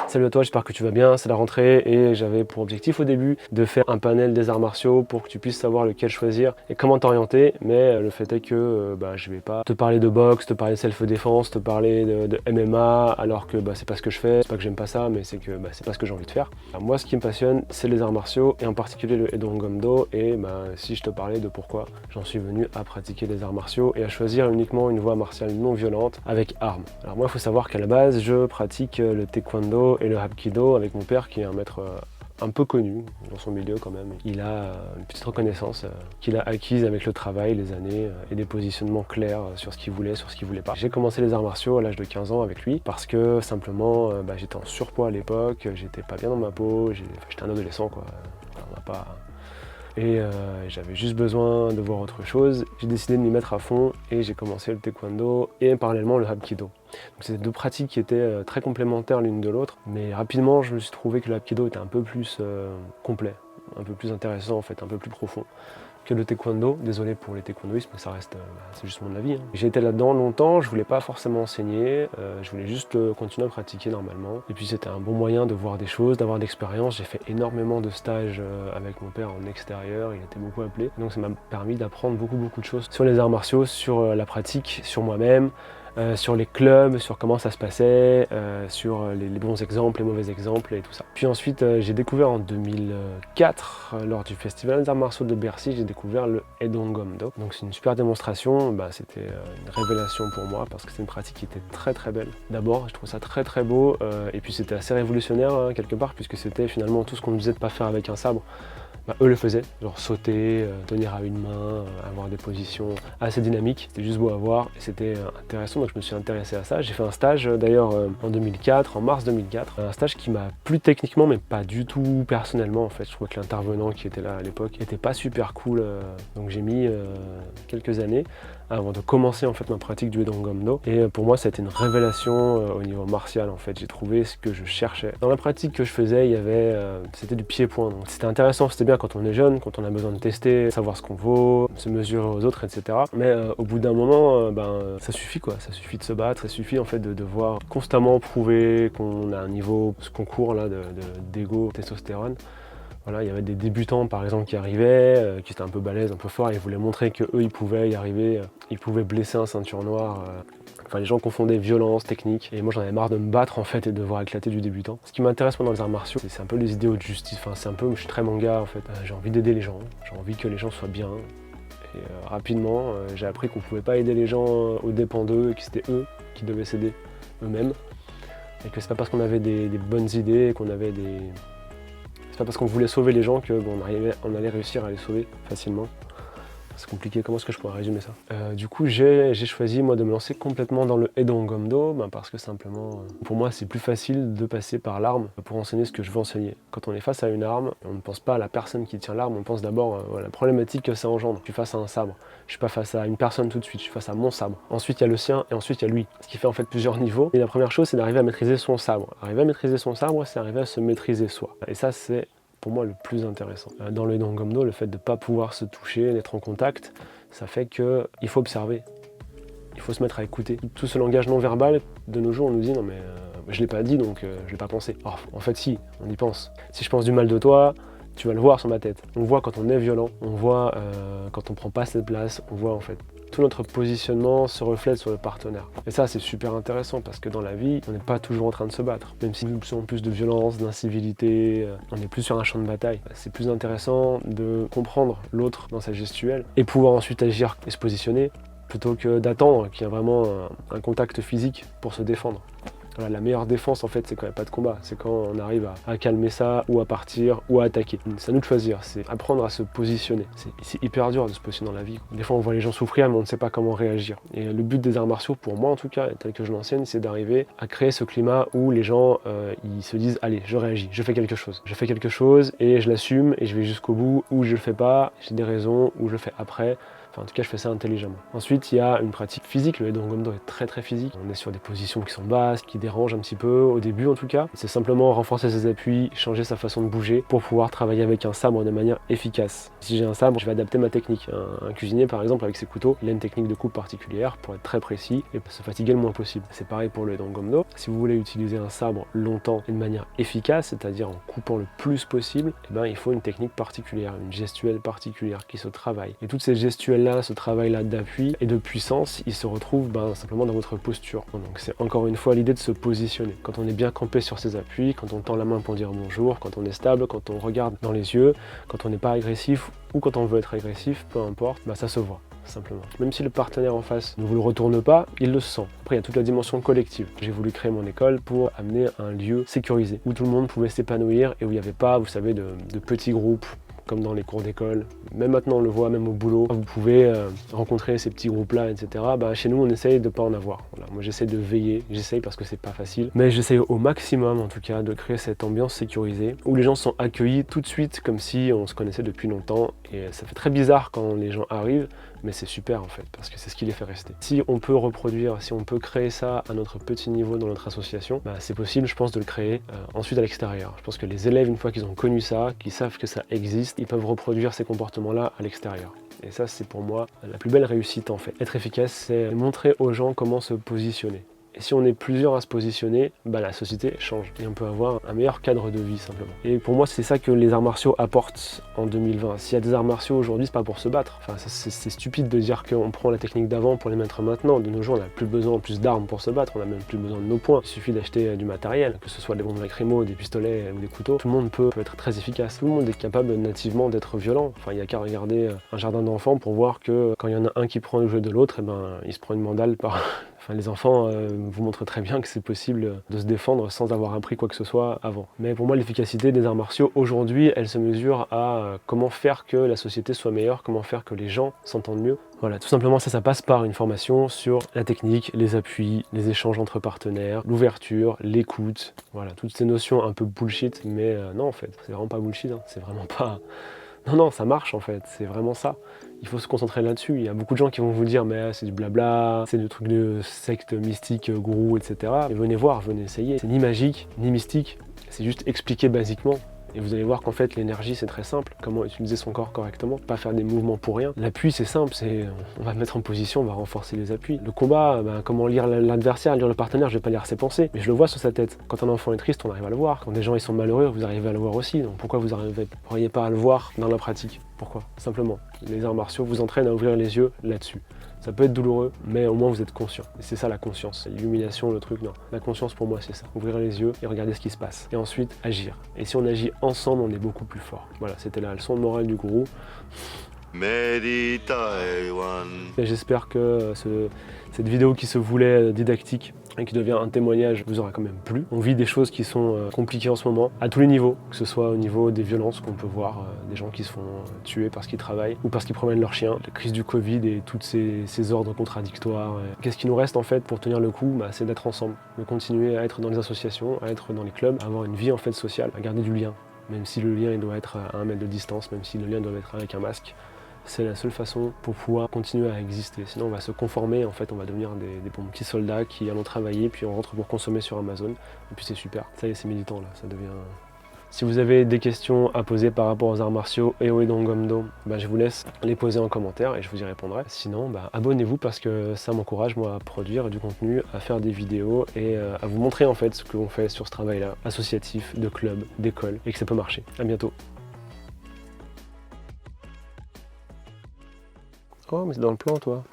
Salut à toi, j'espère que tu vas bien, c'est la rentrée et j'avais pour objectif au début de faire un panel des arts martiaux pour que tu puisses savoir lequel choisir et comment t'orienter, mais le fait est que je vais pas te parler de boxe, te parler de self-défense, te parler de MMA alors que c'est pas ce que je fais, c'est pas que j'aime pas ça, mais c'est que c'est pas ce que j'ai envie de faire. Alors, moi ce qui me passionne c'est les arts martiaux et en particulier le Edongam-do et si je te parlais de pourquoi j'en suis venu à pratiquer des arts martiaux et à choisir uniquement une voie martiale non violente avec armes. Alors moi il faut savoir qu'à la base je pratique le taekwondo et le hapkido avec mon père qui est un maître un peu connu dans son milieu quand même. Il a une petite reconnaissance qu'il a acquise avec le travail, les années et des positionnements clairs sur ce qu'il voulait, sur ce qu'il voulait pas. J'ai commencé les arts martiaux à l'âge de 15 ans avec lui parce que simplement j'étais en surpoids à l'époque, j'étais pas bien dans ma peau, j'étais un adolescent quoi. On va pas... Et j'avais juste besoin de voir autre chose. J'ai décidé de m'y mettre à fond et j'ai commencé le taekwondo et parallèlement le hapkido. C'était deux pratiques qui étaient très complémentaires l'une de l'autre, mais rapidement je me suis trouvé que le hapkido était un peu plus complet, un peu plus intéressant en fait, un peu plus profond que le taekwondo. Désolé pour les taekwondoïstes, mais ça reste, c'est juste mon avis. J'ai été là-dedans longtemps, je voulais pas forcément enseigner, je voulais juste continuer à pratiquer normalement. Et puis c'était un bon moyen de voir des choses, d'avoir d'expérience. J'ai fait énormément de stages avec mon père en extérieur, il était beaucoup appelé. Donc ça m'a permis d'apprendre beaucoup de choses sur les arts martiaux, sur la pratique, sur moi-même. Sur les clubs, sur comment ça se passait, sur les bons exemples, les mauvais exemples et tout ça. Puis ensuite, j'ai découvert en 2004, lors du Festival des Arts Martiaux de Bercy, j'ai découvert le Edongam-do. Donc c'est une super démonstration, c'était une révélation pour moi parce que c'est une pratique qui était très belle. D'abord, je trouve ça très beau et puis c'était assez révolutionnaire quelque part puisque c'était finalement tout ce qu'on nous disait de pas faire avec un sabre. Eux le faisaient, genre sauter, tenir à une main, avoir des positions assez dynamiques. C'était juste beau à voir et c'était intéressant, donc je me suis intéressé à ça. J'ai fait un stage d'ailleurs en 2004, en mars 2004, un stage qui m'a plu techniquement mais pas du tout personnellement en fait. Je trouvais que l'intervenant qui était là à l'époque était pas super cool, donc j'ai mis quelques années avant de commencer en fait ma pratique du Edongam-do. Et pour moi, ça a été une révélation au niveau martial en fait. J'ai trouvé ce que je cherchais. Dans la pratique que je faisais, il y avait, c'était du pied-point. Donc c'était intéressant, c'était bien quand on est jeune, quand on a besoin de tester, savoir ce qu'on vaut, se mesurer aux autres, etc. Mais au bout d'un moment, ça suffit quoi. Ça suffit de se battre, ça suffit en fait de devoir constamment prouver qu'on a un niveau, ce concours là d'ego, testostérone. Voilà, il y avait des débutants par exemple qui arrivaient, qui étaient un peu balèzes, un peu forts, et ils voulaient montrer qu'eux ils pouvaient y arriver, ils pouvaient blesser un ceinture noire. Enfin, les gens confondaient violence, technique, et moi j'en avais marre de me battre en fait et de voir éclater du débutant. Ce qui m'intéresse moi dans les arts martiaux, c'est un peu les idéaux de justice, enfin c'est un peu, je suis très manga en fait, j'ai envie d'aider les gens, j'ai envie que les gens soient bien. Et rapidement, j'ai appris qu'on pouvait pas aider les gens aux dépens d'eux, et que c'était eux qui devaient s'aider eux-mêmes, et que c'est pas parce qu'on avait des bonnes idées, qu'on avait des... C'est pas parce qu'on voulait sauver les gens qu'on allait réussir à les sauver facilement. C'est compliqué, comment est-ce que je pourrais résumer ça? Du coup, j'ai choisi moi de me lancer complètement dans le Edongam-do parce que simplement, pour moi, c'est plus facile de passer par l'arme pour enseigner ce que je veux enseigner. Quand on est face à une arme, on ne pense pas à la personne qui tient l'arme, on pense d'abord à la problématique que ça engendre. Je suis face à un sabre, je suis pas face à une personne tout de suite, je suis face à mon sabre. Ensuite, il y a le sien et ensuite, il y a lui. Ce qui fait en fait plusieurs niveaux. Et la première chose, c'est d'arriver à maîtriser son sabre. Arriver à maîtriser son sabre, c'est arriver à se maîtriser soi. Et ça, c'est pour moi le plus intéressant. Dans le Edongam-do, le fait de ne pas pouvoir se toucher, d'être en contact, ça fait qu'il faut observer, il faut se mettre à écouter. Tout ce langage non verbal, de nos jours, on nous dit non mais je l'ai pas dit donc je l'ai pas pensé. Alors, en fait si, on y pense. Si je pense du mal de toi, tu vas le voir sur ma tête. On voit quand on est violent, on voit quand on prend pas cette place, on voit en fait tout notre positionnement se reflète sur le partenaire. Et ça, c'est super intéressant parce que dans la vie, on n'est pas toujours en train de se battre. Même si nous sommes plus de violence, d'incivilité, on est plus sur un champ de bataille. C'est plus intéressant de comprendre l'autre dans sa gestuelle et pouvoir ensuite agir et se positionner plutôt que d'attendre qu'il y ait vraiment un contact physique pour se défendre. Voilà, la meilleure défense en fait c'est quand il n'y a pas de combat, c'est quand on arrive à calmer ça ou à partir ou à attaquer. C'est à nous de choisir, c'est apprendre à se positionner. C'est hyper dur de se positionner dans la vie. Des fois on voit les gens souffrir mais on ne sait pas comment réagir. Et le but des arts martiaux pour moi en tout cas, tel que je l'enseigne, c'est d'arriver à créer ce climat où les gens ils se disent allez je réagis, je fais quelque chose. Je fais quelque chose et je l'assume et je vais jusqu'au bout ou je le fais pas, j'ai des raisons ou je le fais après. Enfin, en tout cas, je fais ça intelligemment. Ensuite, il y a une pratique physique. Le Aido Ngondo est très très physique. On est sur des positions qui sont basses, qui dérangent un petit peu, au début en tout cas. C'est simplement renforcer ses appuis, changer sa façon de bouger pour pouvoir travailler avec un sabre de manière efficace. Si j'ai un sabre, je vais adapter ma technique. Un cuisinier, par exemple, avec ses couteaux, il a une technique de coupe particulière pour être très précis et se fatiguer le moins possible. C'est pareil pour le Aido Ngondo. Si vous voulez utiliser un sabre longtemps et de manière efficace, c'est-à-dire en coupant le plus possible, eh ben, il faut une technique particulière, une gestuelle particulière qui se travaille. Et toutes ces gestuelles-là, ce travail-là d'appui et de puissance, il se retrouve simplement dans votre posture. Donc c'est encore une fois l'idée de se positionner. Quand on est bien campé sur ses appuis, quand on tend la main pour dire bonjour, quand on est stable, quand on regarde dans les yeux, quand on n'est pas agressif ou quand on veut être agressif, peu importe, ça se voit. Simplement. Même si le partenaire en face ne vous le retourne pas, il le sent. Après, il y a toute la dimension collective. J'ai voulu créer mon école pour amener un lieu sécurisé, où tout le monde pouvait s'épanouir et où il n'y avait pas, vous savez, de petits groupes, comme dans les cours d'école. Même maintenant, on le voit, même au boulot, vous pouvez rencontrer ces petits groupes-là, etc. Chez nous, on essaye de ne pas en avoir. Voilà. Moi, j'essaie de veiller, j'essaye parce que c'est pas facile, mais j'essaye au maximum, en tout cas, de créer cette ambiance sécurisée, où les gens sont accueillis tout de suite, comme si on se connaissait depuis longtemps. Et ça fait très bizarre quand les gens arrivent, mais c'est super en fait, parce que c'est ce qui les fait rester. Si on peut reproduire, si on peut créer ça à notre petit niveau dans notre association, c'est possible, je pense, de le créer ensuite à l'extérieur. Je pense que les élèves, une fois qu'ils ont connu ça, qu'ils savent que ça existe, ils peuvent reproduire ces comportements-là à l'extérieur. Et ça, c'est pour moi la plus belle réussite en fait. Être efficace, c'est montrer aux gens comment se positionner. Et si on est plusieurs à se positionner, la société change et on peut avoir un meilleur cadre de vie simplement. Et pour moi, c'est ça que les arts martiaux apportent en 2020. S'il y a des arts martiaux aujourd'hui, c'est pas pour se battre. Enfin, c'est stupide de dire qu'on prend la technique d'avant pour les mettre maintenant. De nos jours, on n'a plus besoin plus d'armes pour se battre, on n'a même plus besoin de nos poings. Il suffit d'acheter du matériel, que ce soit des bombes lacrymo, des pistolets ou des couteaux. Tout le monde peut être très efficace. Tout le monde est capable nativement d'être violent. Enfin, il n'y a qu'à regarder un jardin d'enfants pour voir que quand il y en a un qui prend le jeu de l'autre, il se prend une mandale par... Enfin, les enfants vous montrent très bien que c'est possible de se défendre sans avoir appris quoi que ce soit avant. Mais pour moi, l'efficacité des arts martiaux aujourd'hui, elle se mesure à comment faire que la société soit meilleure, comment faire que les gens s'entendent mieux. Voilà, tout simplement ça passe par une formation sur la technique, les appuis, les échanges entre partenaires, l'ouverture, l'écoute, voilà, toutes ces notions un peu bullshit, mais non en fait, c'est vraiment pas bullshit, c'est vraiment pas... Non, ça marche en fait, c'est vraiment ça. Il faut se concentrer là-dessus. Il y a beaucoup de gens qui vont vous dire mais c'est du blabla, c'est du truc de secte mystique, gourou, etc. Et venez voir, venez essayer. C'est ni magique, ni mystique, c'est juste expliqué basiquement. Et vous allez voir qu'en fait l'énergie c'est très simple, comment utiliser son corps correctement, pas faire des mouvements pour rien. L'appui c'est simple, on va mettre en position, on va renforcer les appuis. Le combat, comment lire l'adversaire, lire le partenaire, je vais pas lire ses pensées, mais je le vois sur sa tête. Quand un enfant est triste, on arrive à le voir. Quand des gens ils sont malheureux, vous arrivez à le voir aussi. Donc pourquoi vous n'arrivez pas à le voir dans la pratique? Pourquoi? Simplement. Les arts martiaux vous entraînent à ouvrir les yeux là-dessus. Ça peut être douloureux, mais au moins vous êtes conscient. Et c'est ça la conscience. L'illumination, le truc, non. La conscience pour moi c'est ça. Ouvrir les yeux et regarder ce qui se passe. Et ensuite agir. Et si on agit ensemble, on est beaucoup plus fort. Voilà, c'était la leçon de morale du gourou. J'espère que cette vidéo qui se voulait didactique et qui devient un témoignage vous aura quand même plu. On vit des choses qui sont compliquées en ce moment, à tous les niveaux, que ce soit au niveau des violences qu'on peut voir, des gens qui se font tuer parce qu'ils travaillent ou parce qu'ils promènent leur chien, la crise du Covid et tous ces ordres contradictoires. Qu'est-ce qui nous reste en fait pour tenir le coup? C'est d'être ensemble, de continuer à être dans les associations, à être dans les clubs, à avoir une vie en fait sociale, à garder du lien. Même si le lien il doit être à 1 mètre de distance, même si le lien doit être avec un masque. C'est la seule façon pour pouvoir continuer à exister. Sinon on va se conformer, en fait on va devenir des petits soldats qui allons travailler, puis on rentre pour consommer sur Amazon. Et puis c'est super. Ça y est, c'est militant là, ça devient... Si vous avez des questions à poser par rapport aux arts martiaux et au Aido Ngondo, je vous laisse les poser en commentaire et je vous y répondrai. Sinon, abonnez-vous parce que ça m'encourage moi à produire du contenu, à faire des vidéos et à vous montrer en fait ce que l'on fait sur ce travail-là, associatif, de club, d'école, et que ça peut marcher. À bientôt. Oh, mais c'est dans le plan, toi.